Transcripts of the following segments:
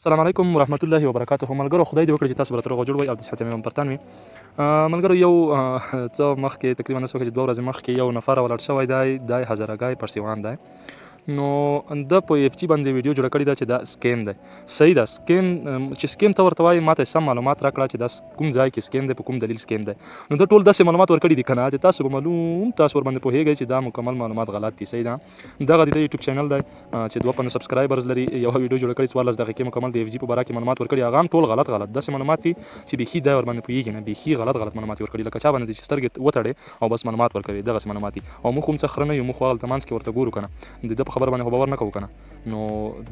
السلام علیکم ورحمت الله وبرکاته. ملګرو خدای دې وکړي چې تاسو به تر جوړ وي او د صحت مې پرتان وي. ملګرو یو څه مخکې تقریبا نسو کې 2 ورځې مخکې یو نفر ولاړ شوی دی هزارګای پرسیوان دی. نو د په اف جی باندې ویډیو جوړ کړی دا چې دا سکیم دی. صحیح ده، سکیم چې سکیم ته ورته وایي ماته سم معلومات راکړه چې دا کوم ځای کې سکیم دی، په کوم دلیل سکیم دی. نو دا ټول داسې معلومات ورکړي دي کنه چې تاسو به معلوم تاسو ور باندې پوهیږئ چې دا مکمل معلومات غلط دي. صحیح ده، دغه د یوټیوب چینل دی چې 250 سبسکرایبرز لري، یو ویډیو جوړ کړی 14 دقیقې مکمل د اف جی په باره کې معلومات ورکړي، هغه هم ټول غلط داسې معلومات دي چې بیخي دا ور باندې پوهیږي نه، بیخي غلط معلومات ورکړي، لکه چا باندې چې سترګې وتړي او بس معلومات ورکوي، دغه معلومات دي. او موږ هم څه خره نه یو، موږ خو هغلته منځ کې ورته ګورو کنه، د په خبر باندې باور نه کوو کنه. نو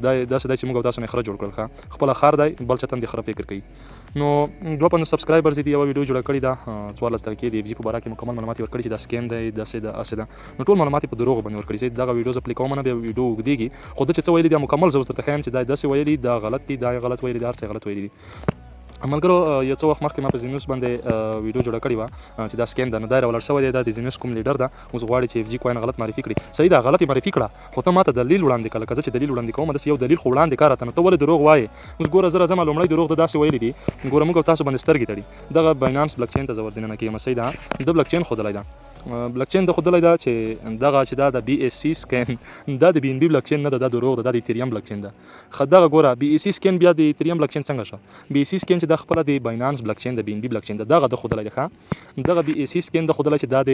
دا داسې دی چې موږ تاسو نه خره جوړ کړل، خپل خر دی بل چاته هم د خره فکر کوي. نو 250 سبسکرایبرز دي، یو ویډیو جوړ کړی دا 14 دقیقې د اف جی په باره کې مکمل معلومات ورکړي چې دا سکیم دی، داسې ده اسې ده. نو ټول معلومات په دروغ باندې ورکړي. چې دغه ویډیو زه پلی کوم نه، بیا ویډیو وګديږي، خو د چې څه ویلي دی مکمل زه درته ښیم چې دا داسې ویلي، دا غلط دي، دا غلط ویلي، دا هر څه غلط ویلي دي. ملګرو یو څه وخت مخکې ما په زینوس باندې ویډیو جوړه کړې وه چې دا سکیم ده. نو دا راولاړ شوی دی، دا د زینوس کوم لیډر ده، اوس غواړي چې اف جی کوین غلط معرفي کړي. صحیح ده، غلط یې معرفي کړه، خو ته ماته دلیل وړاندې کړه. که زه چې دلیل وړاندې کوم داسې یو دلیل خو وړاندې کړه ته، نو ته ولې دروغ وایې؟ اوس ګوره زه راځم لومړی دروغ ده داسې ویلي دي، ګوره موږ تاسو باندې سترګې تړي. دغه باینانس بلاک چین ته زه ور دننه کېږم. صحیح ده، د بلاک چین ښودلی ده، بلاک چین د ښودلی ده چې دغه چې دا د بي اس سی سکین دا د بي ان بي بلاک چین نه ده، دا دروغ ده، دا د ایتریم بلاک چین ده. دغه ګوره بي اس سی سکین بیا د ایتریم بلاک چین څنګه شو؟ بي اس سی سکین چې دا خپله د باینانس بلاک چین د بي ان بي بلاک چین ده، دغه د ښودلی ده. دغه بي اس سی سکین د ښودلی چې دا د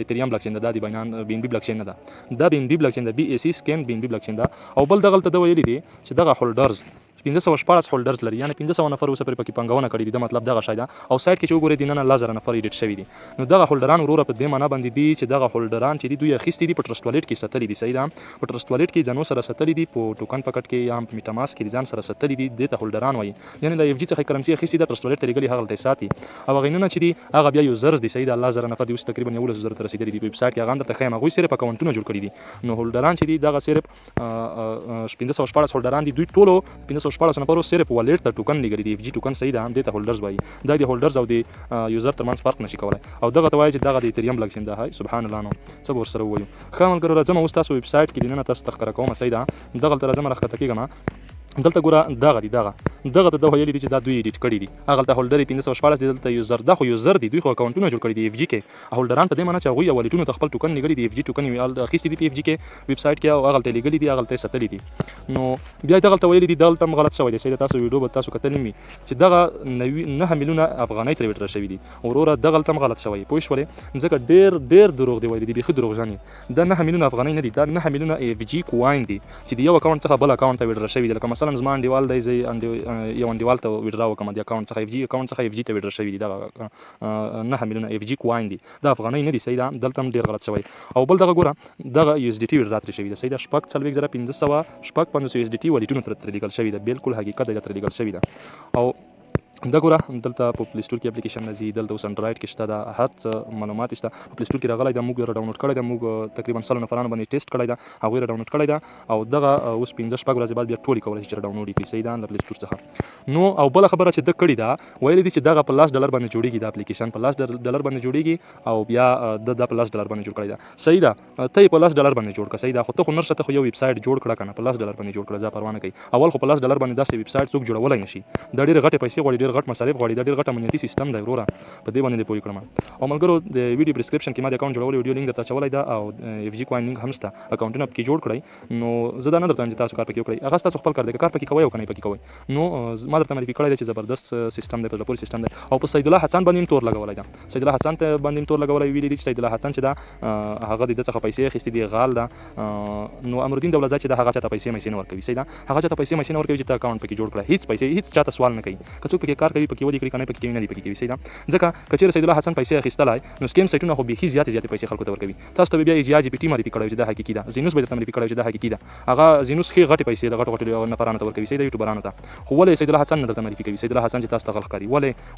ایتریم بلاک چین ده، دا د بي ان بي بلاک چین نه ده، دا بي ان بي بلاک چین ده، بي اس سی سکین بي ان بي بلاک چین ده. او بل دغلته ده ویلي دي چې دغه هولډرز 1514 هولډرز لري، یعنی 1500 نفر اوسه پرې پکې پنګونه کړي دي، د مطلب دغه شی ده. او سایت کې چې وګورئ دننه 1000 نفر ایډیټ شوي دي. نو دغه هولډران وروره په دې معنا باندې دي چې دغه هولډران چې دي دوی اخیستي دي په ټرسټ والټ کې ساتلي دي. صحیح ده، په ټرسټ والټ کې ځانو سره ساتلي دي، په ټوکن پکټ کې یا هم په میټاماسک کې ځان سره ساتلي دي، دې ته هولډران وایي. یعنی د اف جی څخه کرنسي اخیستي ده، ټرسټ والټ ته لېږلي، هغه دلته ساتي. او هغه نن چې دي هغه بیا یوزرز دي. صحیح ده، 1000 نفر دي، اوس تقریبا 11000 ته رسیدلي دي په ویب سایټ کې. هغه هم درته ښیم، هغوی صرف اکونټونه جوړ کړي دي. نو هولډران چې دي دغه صرف 1514 هولډران دي، دوی ټولو 1514 نفرو صرف والټ ته ټوکن لګړي دي، اف جی ټوکن. صحیح ده، دې ته هولډرز وایي. دا د هولډرز او د یوزر ترمنځ فرق نشي کولای. او دغه ته وایي چې دغه د ایتریم بلاک چین ده. هاي سبحان الله، نو څه به ورسره ووایو. ښه ملګرو راځم اوس تاسو ویب سایټ کې دننه تاسو ته ښکاره کوم. صحیح ده، دغلته راځم راښکته کېږم. دلته ګوره دغه دي، دغه ته ویلي دي چې دا دوی ایډیټ کړي دي. هغلته هولډر یې 1514 دي، دلته یوزر، دا خو یوزر دي، دوی خو اکونټونه جوړ کړي دي اف جی کې. هولډران په دې معنی چې هغوی والټونو ته خپل ټوکن لګړي دي، اف جی ټوکن یې اخیستي دي په اف جی کې ویب سایټ کې، او هغلته لګړي دي، هغلته ساتلي دي. نو بیا دغلته ویلي دي، دلته هم غلط شوی دی. صحیح ده، تاسو ویډیو به تاسو کتلی وي چې دغه 9 میلیونه افغانۍ ترې ویډرا شوي دي. وروره دغلته هم غلط شوی، پوه شولې؟ ځکه ډېر دروغ دی ویلي دي، بیخي دروغجن دي. دا 9 میلیونه افغانۍ نه دي، دا 9 میلیونه اف جی کوین دي چې د یو اکونټ څخه بل اکونټ ته ویډرا شوي دي. لکه مثلا زما انډیوال دی، زه یو انډیوال ته ویډرا وکړم د اکونټ څخه، اف جی اکونټ څخه اف جی ته ویډرا شوي دي، دغه 9 میلیونه اف جی کوین دي، دا افغانۍ نه دي. صحیح ده، دلته هم ډېر غلط شوی. او بل دغه ګوره دغه یو اس ډي ټي ویډرا ترې شوي ده. صحیح ده، 4,550 یو اس ډي ټي والټونو ترې لیږل شوي ده، بالکل حقیقت دی، ترې لیږل شوي ده. او دا ګوره دلته په پلی سټور کې اپلیکیشن راځي، دلته اوس انډرایډ کې شته، دا هر څه معلومات شته. په پلی سټور کې راغلی ده، موږ را ډاونلوډ کړی ده، موږ تقریبا 100 نفرانو باندې ټیسټ کړی ده، هغوی را ډاونلوډ کړی ده. او دغه اوس 15-16 ورځې بعد بیا ټول یې کولی شي چې را ډاونلوډ یې کړي. صحیح ده، له پلی سټور څخه. نو او بله خبره چې ده کړې ده، ویلي دي چې دغه په $10 باندې جوړېږي، دا اپلیکیشن په $10 باندې جوړېږي، او بیا دا په $10 باندې جوړ کړی ده. صحیح ده، ته یې په $10 باندې جوړ کړه. صحیح ده، خو ته خو نرشه، ته خو یو ویب سایټ جوړ کړه که نه، په $10 باندې جوړ کړه، ځه پروا نه کوي. اول خو په $10 باندې داسې ویب سایټ څوک جوړولی نه شي، دا ډېرې غټې پیسې غواړي، ډېر غټ مصارف غواړي، دا ډېر غټ امنیتي سیستم دی وروره، په دې باندې دې پوه کړم. او ملګرو د ویډیو ډسکرپشن کې ما د اکونټ جوړولو ویډیو لینک درته اچولی ده، او اف جی کوین لینک هم شته، اکونټونه پکې جوړ کړئ. نو زه دا نه درته وایم چې تاسو کار پکې وکړئ، هغه ستاسو خپل کار دی، که کار پکې کوئ او که نه پکې کوئ. نو ما درته معرفي کړی دی چې زبردست سیستم دی، په زړه پورې سیستم دی. او په سید الله حسن باندې هم تور لګولی ده، سید الله حسن ته باندې هم تور لګولی، ویلي دي چې سید الله حسن چې دا هغه د ده څخه پیسې اخیستې دي، غال ده. نو امرالدین دولتزی چې دا هغه چاته پیسې نه ورکوي. صحیح ده، هغه چاته پیسې نه ورکوي چې ته اکونټ پکې جوړ کړه، هیڅ پیسې هیڅ چاته سوال نه کوي، که څوک پکې کار کوي پکې ودې کړي، که نه پکې کوي، نه دي پکې کوي. صحیح ده، ځکه که چېرې سید الله حسن پیسې اخیستلی، نو سکیم سایټونه خو بیخي زیاتې پیسې خلکو ته ورکوي. تاسو ته به بیا ایجیا جی پی ټي معرفي کړی چې دا حقیقي ده، زینوس به درته معرفي کړی چې دا حقیقي ده، هغه زینوس ښې غټې پیسې د غټو نفرانو ته ورکوي. صحیح ده، یوټیوبرانو ته. خو ولې سید الله حسن نه درته معرفي کوي؟ سید الله حسن چې تاسو ته غل ښکاري،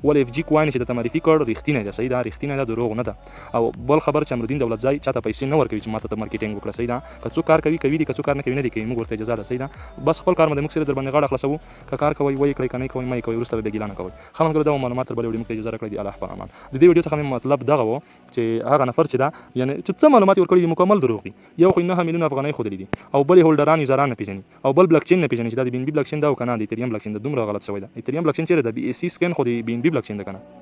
ولې اف جي کوین چې درته معرفي کړ رښتینی ده. صحیح ده، رښتینی ده، دروغ نه ده. او بل خبر چې امرالدین دولتزی چاته پیسې نه ورکوي چې ماته ته مارکیټینګ وکړه. صحیح ده، که څوک کار کوي کوي دي، که څوک کار نه کوي نه دي کوي، موږ ورته اجازه ده. صحیح ده، بس خپل کار مو د موږ سره در باندې غاړه خلاصوو، که کار کوئ وایي کړئ، که نه کوئ مه یې کوئ، وروسته به بیا ګیله غلا نه کوئ. ښه ملګرو دا معلومات تر بلې ویډیو موږ ته اجازه راکړئ د الله په امان. د دې ویډیو څخه مې مطلب دغه و چې هغه نفر چې دا یعنې چې څه معلومات یې ورکړي دي مکمل دروغ دي. یو خو یې 9 میلیونه افغانۍ ښودلي دي او بل یې هولډران یوزران نه پېژني او بل بلاک چین نه پېژني چې دا د بي ان بي بلاک چین ده او که نه د ایتریوم بلاک چین ده. دومره غلط شوی ده. ایتریوم بلاک چین چیرې ده؟ BSC سکین خو د BNB بلاک چین ده که نه.